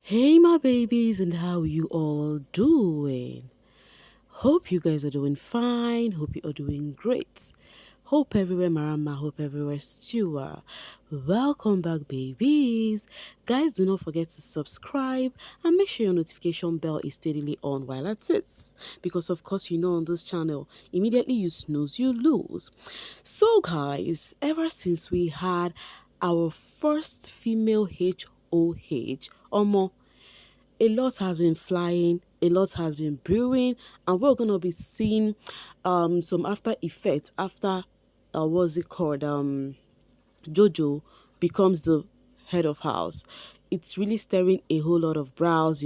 Hey my babies, and how you all doing? Hope you guys are doing fine. Hope you are doing great. Hope everywhere marama, hope everywhere stewer. Welcome back babies. Guys, do not forget to subscribe and make sure your notification bell is steadily on while at it. Because of course you know on this channel, immediately you snooze, you lose. So guys, ever since we had our first female HOH, Omo, a lot has been flying, a lot has been brewing, and we're gonna be seeing some after effect after what's it called? Jojo becomes the head of house. It's really stirring a whole lot of brows,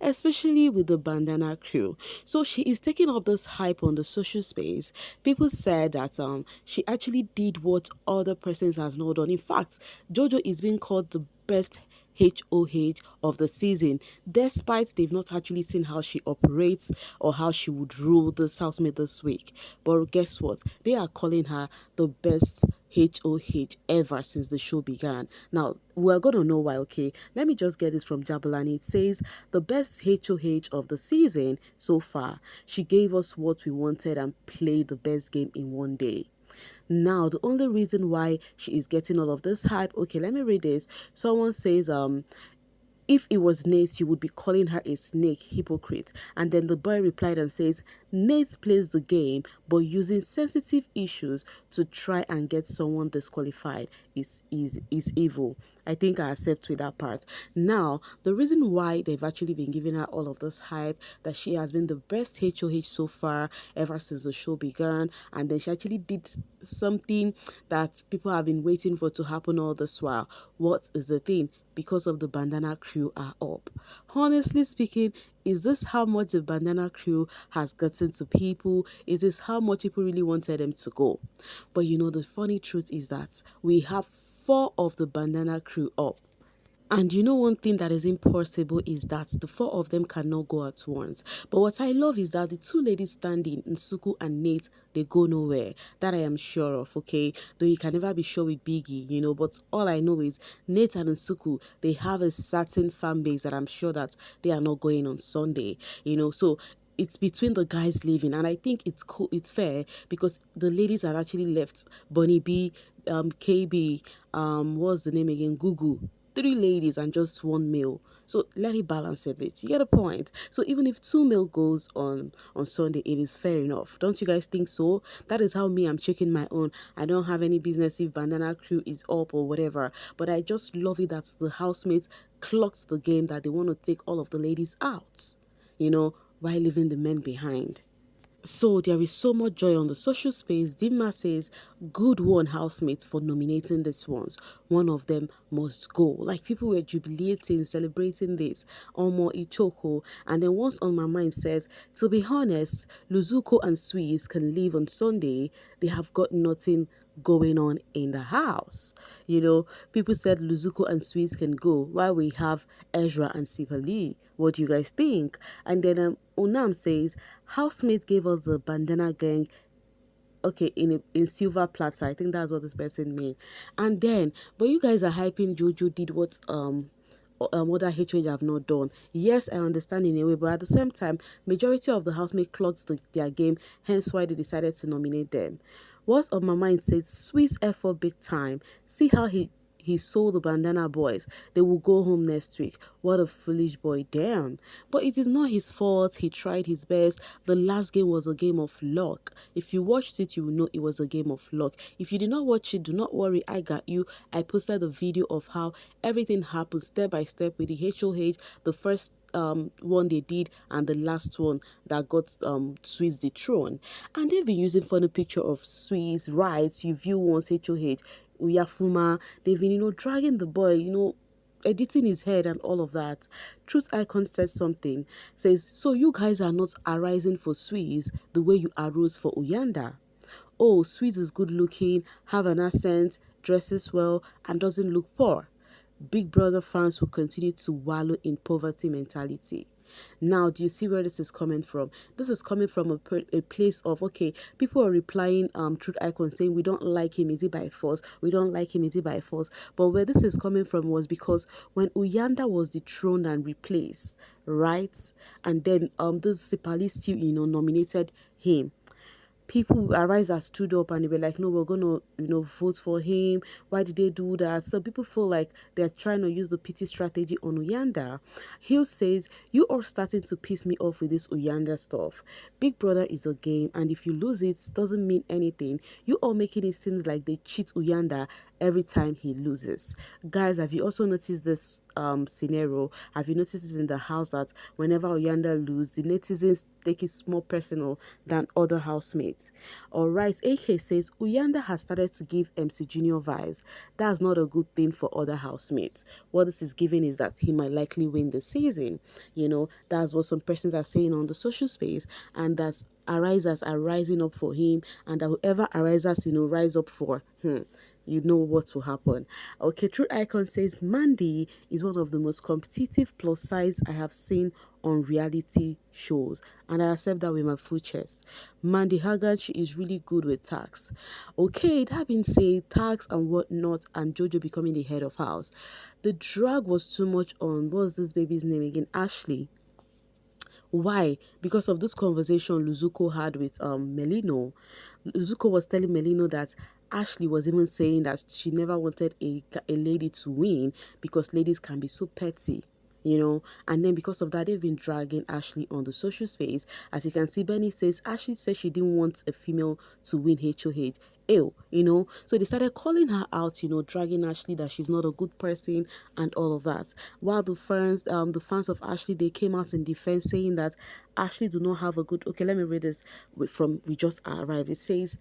especially with the Bandana crew. So she is taking up this hype on the social space. People said that she actually did what other persons has not done. In fact, Jojo is being called the best HOH of the season, despite they've not actually seen how she operates or how she would rule this housemate this week. But guess what? They are calling her the best HOH ever since the show began. Now, we're going to know why, okay? Let me just get this from Jabulani. It says, the best HOH of the season so far. She gave us what we wanted and played the best game in one day. Now, the only reason why she is getting all of this hype, okay, let me read this. Someone says, if it was Nate, you would be calling her a snake hypocrite. And then the boy replied and says, Nate plays the game, but using sensitive issues to try and get someone disqualified is evil. I think I accept with that part. Now, the reason why they've actually been giving her all of this hype, that she has been the best HOH so far ever since the show began, and then she actually did something that people have been waiting for to happen all this while. What is the thing? Because of the Bandana crew are up. Honestly speaking, is this how much the Bandana crew has gotten to people? Is this how much people really wanted them to go? But the funny truth is that we have 4 of the Bandana crew up. And one thing that is impossible is that the 4 of them cannot go at once. But what I love is that the 2 ladies standing, Nsuku and Nate, they go nowhere. That I am sure of, okay? Though you can never be sure with Biggie, but all I know is Nate and Nsuku, they have a certain fan base that I'm sure that they are not going on Sunday, so it's between the guys leaving, and I think it's cool, it's fair, because the ladies have actually left. Bunny B, KB, what's the name again, Gugu, 3 ladies and just 1 male. So let it balance a bit. You get the point. So even if 2 male goes on Sunday, it is fair enough. Don't you guys think so? That is how me, I'm checking my own. I don't have any business if Bandana crew is up or whatever. But I just love it that the housemates clocked the game, that they want to take all of the ladies out, while leaving the men behind. So there is so much joy on the social space. Dimma says, good one, housemate, for nominating these ones. One of them must go. Like, people were jubilating, celebrating this. Omo Ichoko. And then once on my mind says, to be honest, Luzuko and Swiss can leave on Sunday. They have got nothing going on in the house. People said Luzuko and Swiss can go while we have Ezra and Sipesiphle. What do you guys think? And then Onam says, housemate gave us the Bandana gang, okay, in silver platter. I think that's what this person mean. And then, but you guys are hyping Jojo did what other HOH have not done. Yes, I understand in a way, but at the same time, majority of the housemates clocked their game, hence why they decided to nominate them. What's on my mind says, Swiss effort big time. See how he sold the Bandana boys. They will go home next week. What a foolish boy, damn. But it is not his fault. He tried his best. The last game was a game of luck. If you watched it, you will know it was a game of luck. If you did not watch it, do not worry, I got you. I posted a video of how everything happened step by step with the HOH, the first one they did and the last one that got Swiss the throne. And they've been using funny picture of Swiss, right? You view once HOH, Uyafuma. They've been, dragging the boy, editing his head and all of that. Truth Icon said something, says, so you guys are not arising for Swiss the way you arose for Uyanda. Oh, Swiss is good looking, have an accent, dresses well, and doesn't look poor. Big Brother fans will continue to wallow in poverty mentality. Now, do you see where this is coming from? This is coming from a place of, okay, people are replying Truth Icon saying, we don't like him, is he by force? We don't like him, is he by force? But where this is coming from was because when Uyanda was dethroned and replaced, right? And then this Sipali still, nominated him. People arise that stood up and they were like, no, we're gonna vote for him. Why did they do that? So people feel like they're trying to use the pity strategy on Uyanda. Hill says, you are starting to piss me off with this Uyanda stuff. Big Brother is a game, and if you lose it doesn't mean anything. You all making it seem like they cheat Uyanda every time he loses. Guys, have you also noticed this scenario? Have you noticed it in the house that whenever Oyanda loses, the netizens take it more personal than other housemates? Alright, AK says Uyanda has started to give MC Junior vibes. That's not a good thing for other housemates. What this is giving is that he might likely win the season. That's what some persons are saying on the social space, and that arisers are rising up for him, and that whoever arisers rise up for you know what will happen. Okay, Truth Icon says Mandy is one of the most competitive plus size I have seen on reality shows, and I accept that with my full chest. Mandy Hagan, she is really good with tax. Okay, that being said, tax and whatnot, and Jojo becoming the head of house. The drag was too much on, what's this baby's name again? Ashley. Why? Because of this conversation Luzuko had with Melino. Luzuko was telling Melino that Ashley was even saying that she never wanted a lady to win because ladies can be so petty. And then because of that, they've been dragging Ashley on the social space. As you can see, Benny says Ashley said she didn't want a female to win HOH. Ew. So they started calling her out, dragging Ashley that she's not a good person and all of that. While the fans of Ashley, they came out in defense saying that Ashley do not have a good. Okay, let me read this from we just arrived. It says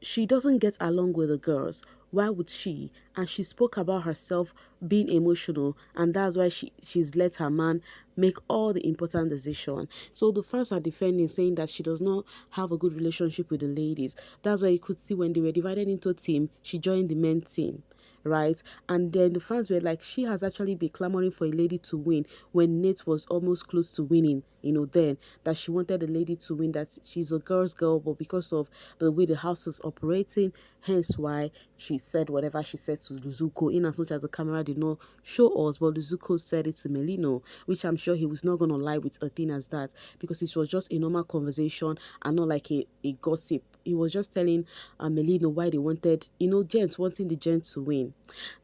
she doesn't get along with the girls. Why would she? And she spoke about herself being emotional, and that's why she's let her man make all the important decisions. So the fans are defending, saying that she does not have a good relationship with the ladies. That's why you could see when they were divided into a team, she joined the men team, right? And then the fans were like, she has actually been clamoring for a lady to win when Nate was almost close to winning, then that she wanted a lady to win, that she's a girl's girl, but because of the way the house is operating, hence why she said whatever she said to Luzuko, in as much as the camera did not show us, but Luzuko said it to Melino, which I'm sure he was not going to lie with a thing as that, because it was just a normal conversation and not like a gossip. He was just telling Melino why they wanted, gents wanting the gents to win.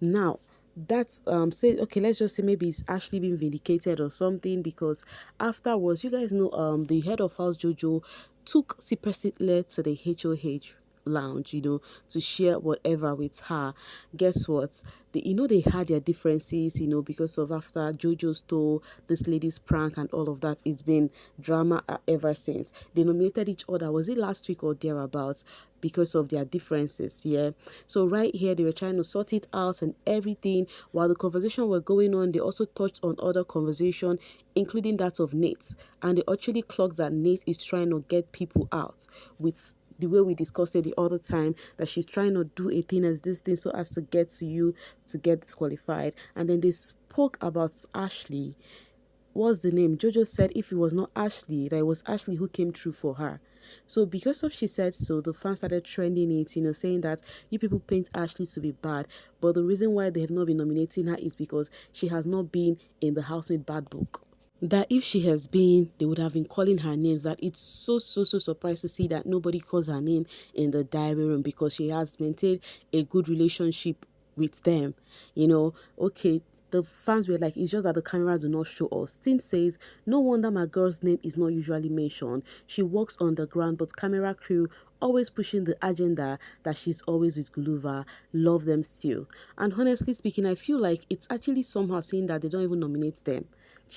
Now, that's say okay, let's just say maybe it's Ashley being vindicated or something, because afterwards, you guys know the head of house Jojo took Sipesiphle to the HOH lounge, to share whatever with her. Guess what? They had their differences, because of after Jojo stole this lady's prank and all of that. It's been drama ever since. They nominated each other. Was it last week or thereabouts? Because of their differences, yeah. So right here, they were trying to sort it out and everything. While the conversation were going on, they also touched on other conversation, including that of Nate. And they actually clocked that Nate is trying to get people out with the way we discussed it the other time, that she's trying to do a thing as this thing so as to get to you to get disqualified. And then they spoke about Ashley. What's the name? Jojo said if it was not Ashley, that it was Ashley who came through for her. So because of she said so, the fans started trending it, saying that you people paint Ashley to be bad. But the reason why they have not been nominating her is because she has not been in the housemate bad book. That if she has been, they would have been calling her names. That it's so surprised to see that nobody calls her name in the diary room, because she has maintained a good relationship with them. Okay, the fans were like, it's just that the camera do not show us. Tin says, no wonder my girl's name is not usually mentioned. She works on the ground, but camera crew always pushing the agenda that she's always with Guluva. Love them still. And honestly speaking, I feel like it's actually somehow saying that they don't even nominate them.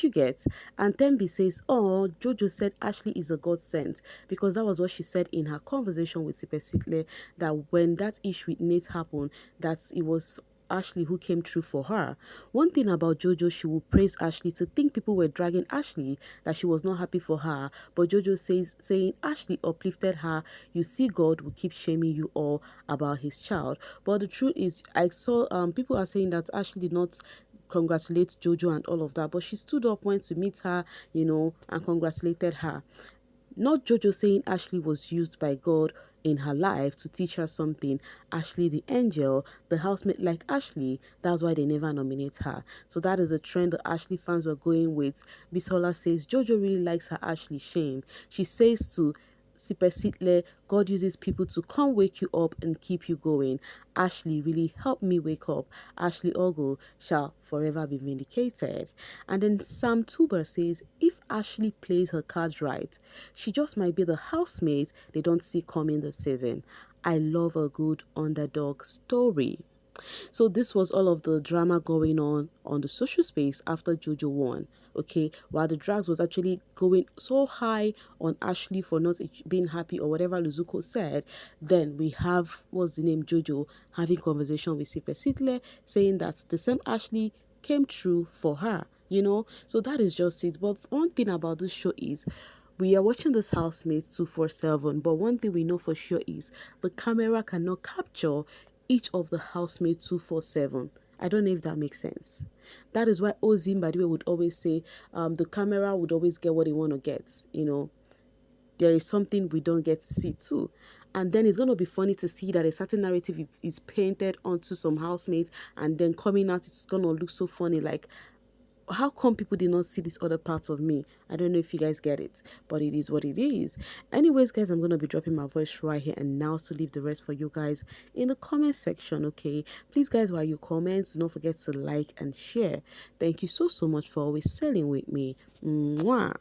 You get? And Tembi says, oh, Jojo said Ashley is a godsend, because that was what she said in her conversation with Sipesiphle, that when that issue with Nate happened, that it was Ashley who came through for her. One thing about Jojo, she will praise Ashley. To think people were dragging Ashley, that she was not happy for her, but Jojo saying Ashley uplifted her. You see, God will keep shaming you all about his child. But the truth is, I saw people are saying that Ashley did not congratulate Jojo and all of that. But she stood up, went to meet her, and congratulated her. Not Jojo saying Ashley was used by God in her life to teach her something. Ashley the angel, the housemate like Ashley, that's why they never nominate her. So that is a trend the Ashley fans were going with. Bisola says Jojo really likes her Ashley shame. She says to Sipesiphle, God uses people to come wake you up and keep you going. Ashley really helped me wake up. Ashley Ogle shall forever be vindicated. And then Sam Tuber says, if Ashley plays her cards right, she just might be the housemate they don't see coming this season. I love a good underdog story. So this was all of the drama going on the social space after Jojo won. Okay, while the drags was actually going so high on Ashley for not being happy or whatever Luzuko said, then we have, what's the name, Jojo having conversation with Sipesiphle saying that the same Ashley came true for her. So that is just it. But one thing about this show is we are watching this housemates 247, but one thing we know for sure is the camera cannot capture each of the housemates 247. I don't know if that makes sense. That is why Ozim, by the way, would always say the camera would always get what they want to get. There is something we don't get to see too. And then it's going to be funny to see that a certain narrative is painted onto some housemates, and then coming out, it's going to look so funny. Like, how come people did not see this other part of me? I don't know if you guys get it, but it is what it is. Anyways, guys, I'm going to be dropping my voice right here and now, to leave the rest for you guys in the comment section, okay? Please, guys, while you comment, do not forget to like and share. Thank you so much for always selling with me. Mwah.